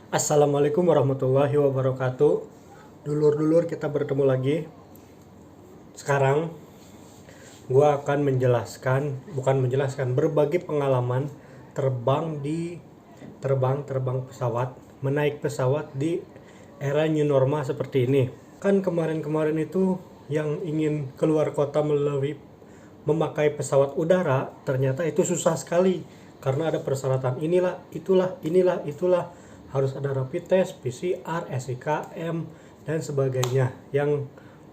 Assalamualaikum warahmatullahi wabarakatuh. Dulur-dulur, kita bertemu lagi. Sekarang gua akan berbagi pengalaman terbang di terbang pesawat, menaik pesawat di era new normal seperti ini. Kan kemarin-kemarin itu yang ingin keluar kota melalui memakai pesawat udara, ternyata itu susah sekali karena ada persyaratan inilah, harus ada rapid test, PCR, SIKM dan sebagainya yang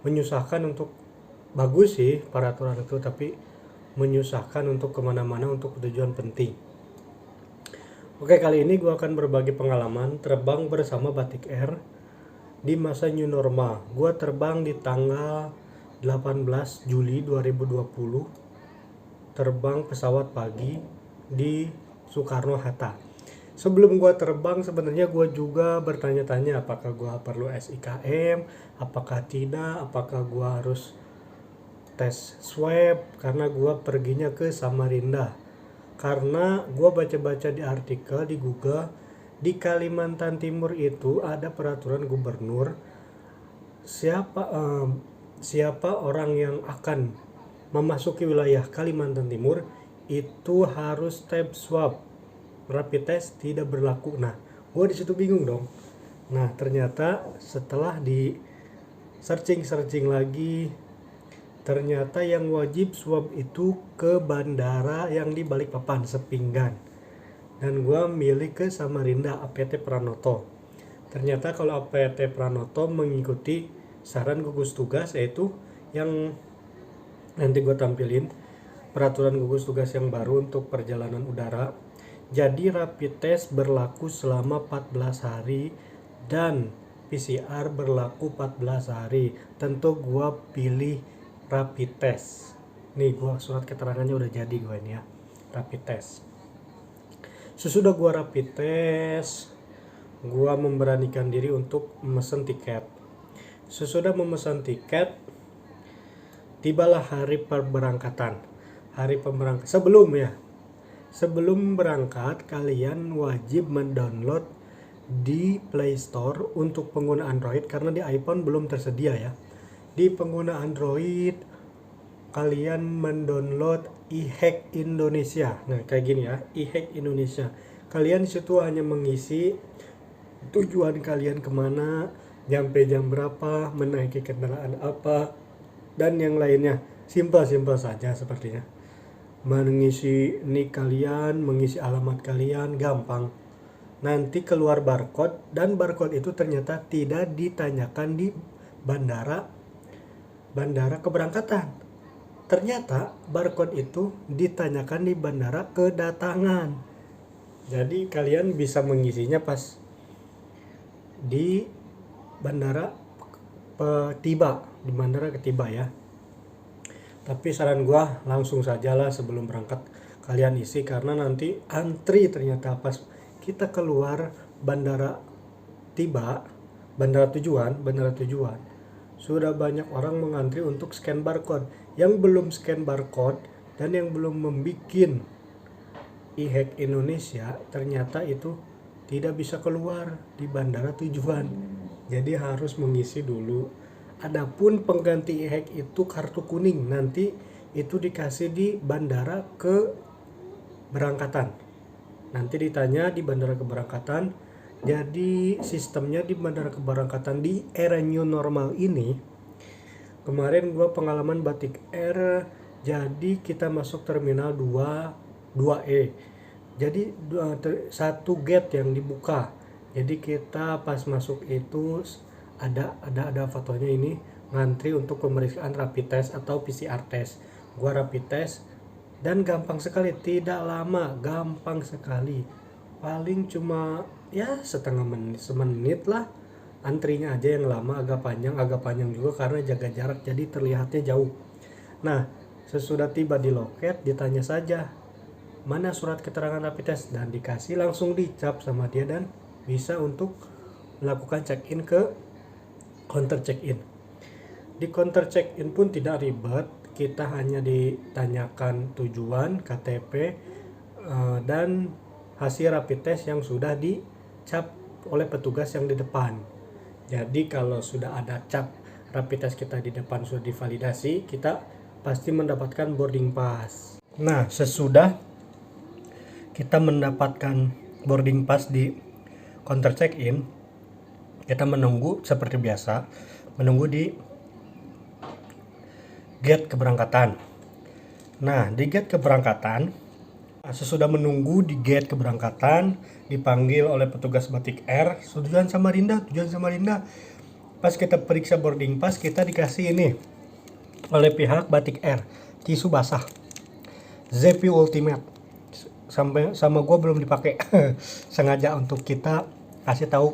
menyusahkan. Untuk bagus sih peraturan itu, tapi menyusahkan untuk kemana-mana untuk tujuan penting. Oke, kali ini gue akan berbagi pengalaman terbang bersama Batik Air di masa new normal. Gue terbang di tanggal 18 Juli 2020, terbang pesawat pagi di Soekarno-Hatta. Sebelum gue terbang, sebenarnya gue juga bertanya-tanya apakah gue perlu SIKM, apakah tidak, apakah gue harus tes swab, karena gue perginya ke Samarinda. Karena gue baca-baca di artikel di Google, di Kalimantan Timur itu ada peraturan gubernur, siapa orang yang akan memasuki wilayah Kalimantan Timur itu harus tes swab, rapid test tidak berlaku. Nah, gue di situ bingung dong. Nah, ternyata setelah di searching lagi, ternyata yang wajib swab itu ke bandara yang di Balikpapan, Sepinggan. Dan gue milih ke Samarinda, APT Pranoto. Ternyata kalau APT Pranoto mengikuti saran gugus tugas, yaitu yang nanti gue tampilin peraturan gugus tugas yang baru untuk perjalanan udara. Jadi rapid test berlaku selama 14 hari dan PCR berlaku 14 hari. Tentu gua pilih rapid test. Nih, gua surat keterangannya udah jadi gua ini ya. Rapid test. Sesudah gua rapid test, gua memberanikan diri untuk memesan tiket. Sesudah memesan tiket, tibalah hari pemberangkatan. Sebelum berangkat, kalian wajib mendownload di Play Store untuk pengguna Android, karena di iPhone belum tersedia ya. Di pengguna Android, kalian mendownload iHack Indonesia. Nah, kayak gini ya, iHack Indonesia. Kalian situ hanya mengisi tujuan kalian kemana, sampai jam berapa, menaiki kendaraan apa, dan yang lainnya. Simpel saja sepertinya. Mengisi nick kalian, mengisi alamat kalian, gampang. Nanti keluar barcode, dan barcode itu ternyata tidak ditanyakan di bandara keberangkatan. Ternyata barcode itu ditanyakan di bandara kedatangan. Jadi kalian bisa mengisinya pas di bandara ketiba ya. Tapi saran gua langsung sajalah sebelum berangkat kalian isi, karena nanti antri ternyata pas kita keluar bandara tujuan sudah banyak orang mengantri untuk scan barcode. Yang belum scan barcode dan yang belum membikin iHack Indonesia, ternyata itu tidak bisa keluar di bandara tujuan. Jadi harus mengisi dulu. Adapun pengganti iHack itu kartu kuning, nanti itu dikasih di bandara keberangkatan. Nanti ditanya di bandara keberangkatan. Jadi sistemnya di bandara keberangkatan di era new normal ini. Kemarin gue pengalaman Batik Air, jadi kita masuk terminal 2E. Jadi satu gate yang dibuka. Jadi kita pas masuk itu ada fotonya ini, ngantri untuk pemeriksaan rapid test atau PCR test. Gua rapid test dan gampang sekali, tidak lama, gampang sekali. Paling cuma ya semenit lah. Antrinya aja yang lama, agak panjang juga karena jaga jarak, jadi terlihatnya jauh. Nah, sesudah tiba di loket ditanya saja, mana surat keterangan rapid test, dan dikasih, langsung dicap sama dia dan bisa untuk melakukan check-in ke counter check-in. Di counter check-in pun tidak ribet, kita hanya ditanyakan tujuan, KTP, dan hasil rapid test yang sudah dicap oleh petugas yang di depan. Jadi kalau sudah ada cap rapid test kita di depan sudah divalidasi, kita pasti mendapatkan boarding pass. Nah, sesudah kita mendapatkan boarding pass di counter check-in, kita menunggu seperti biasa, menunggu di gate keberangkatan. Nah, di gate keberangkatan, sesudah menunggu di gate keberangkatan, dipanggil oleh petugas Batik Air, tujuan Samarinda. Pas kita periksa boarding pass, kita dikasih ini oleh pihak Batik Air, tisu basah Zepi Ultimate. Sama gue belum dipakai. Sengaja untuk kita kasih tahu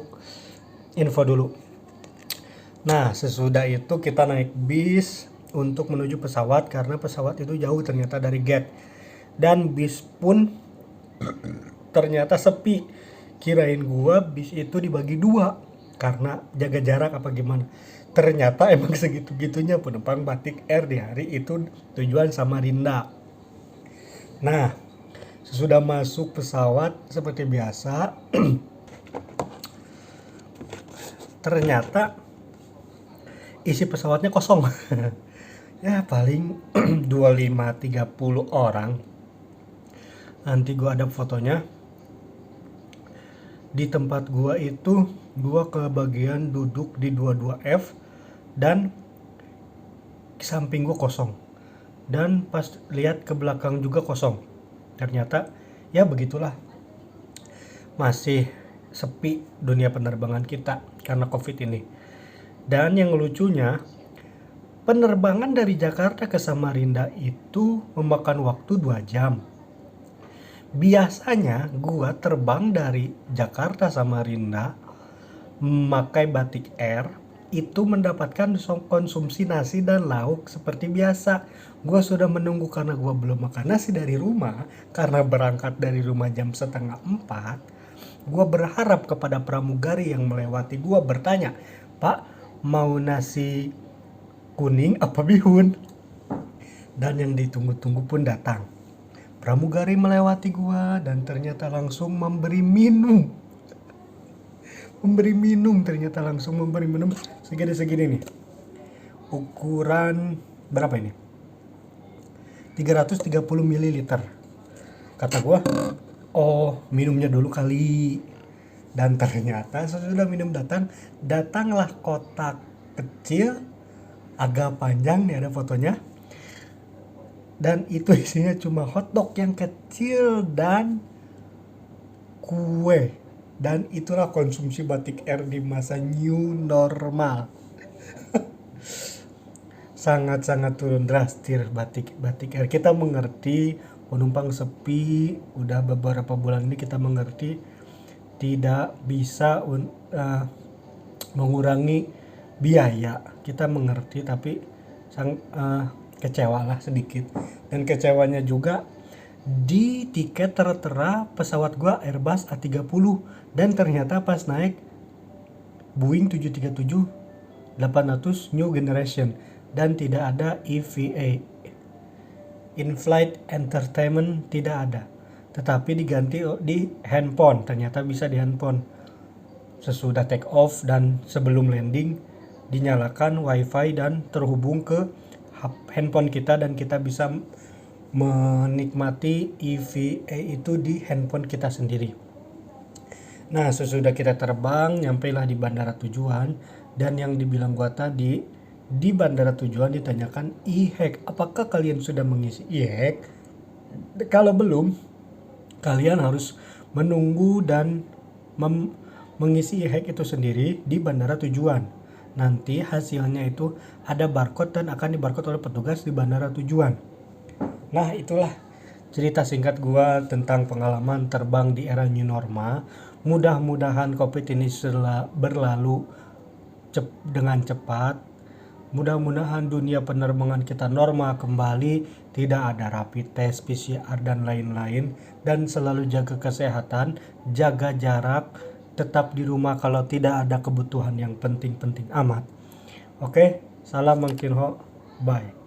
info dulu. Nah, sesudah itu kita naik bis untuk menuju pesawat, karena pesawat itu jauh ternyata dari gate. Dan bis pun ternyata sepi. Kirain gua bis itu dibagi dua karena jaga jarak apa gimana. Ternyata emang segitu-gitunya penumpang Batik Air di hari itu tujuan Samarinda. Nah, sesudah masuk pesawat seperti biasa, ternyata isi pesawatnya kosong. Ya paling 25-30 orang. Nanti gua ada fotonya. Di tempat gua itu, gua ke bagian duduk di 22F dan samping gua kosong. Dan pas lihat ke belakang juga kosong. Ternyata ya begitulah. Masih sepi dunia penerbangan kita karena Covid ini. Dan yang lucunya, penerbangan dari Jakarta ke Samarinda itu memakan waktu 2 jam. Biasanya gua terbang dari Jakarta Samarinda memakai Batik Air itu mendapatkan konsumsi nasi dan lauk seperti biasa. Gua sudah menunggu karena gua belum makan nasi dari rumah, karena berangkat dari rumah jam 3:30. Gua berharap kepada pramugari yang melewati gua bertanya, "Pak, mau nasi kuning apa bihun?" Dan yang ditunggu-tunggu pun datang. Pramugari melewati gua dan ternyata langsung memberi minum. Ternyata langsung memberi minum segini nih. Ukuran berapa ini? 330 ml. Kata gua, "Oh, minumnya dulu kali." Dan ternyata sesudah minum datanglah kotak kecil agak panjang, nih ada fotonya. Dan itu isinya cuma hotdog yang kecil dan kue. Dan itulah konsumsi Batik Air di masa new normal. Sangat-sangat turun drastis Batik Air. Kita mengerti penumpang sepi, udah beberapa bulan ini kita mengerti tidak bisa mengurangi biaya. Kita mengerti, tapi kecewa lah sedikit. Dan kecewanya juga di tiket tertera pesawat gua Airbus A330 dan ternyata pas naik Boeing 737-800 New Generation dan tidak ada EVA, In-Flight Entertainment, tidak ada, tetapi diganti di handphone. Ternyata bisa di handphone. Sesudah take off dan sebelum landing dinyalakan wifi dan terhubung ke handphone kita dan kita bisa menikmati EVA itu di handphone kita sendiri. Nah, sesudah kita terbang, nyampailah di bandara tujuan, dan yang dibilang gua tadi, di bandara tujuan ditanyakan e-hack. Apakah kalian sudah mengisi e-hack? Kalau belum, kalian harus menunggu dan mengisi e-hack itu sendiri di bandara tujuan. Nanti hasilnya itu ada barcode dan akan dibarcode oleh petugas di bandara tujuan. Nah, itulah cerita singkat gua tentang pengalaman terbang di era new normal. Mudah-mudahan Covid ini berlalu dengan cepat. Mudah-mudahan dunia penerbangan kita normal kembali, tidak ada rapid test, PCR dan lain-lain, dan selalu jaga kesehatan, jaga jarak, tetap di rumah kalau tidak ada kebutuhan yang penting-penting amat. Oke, salam Mang Kinho, bye.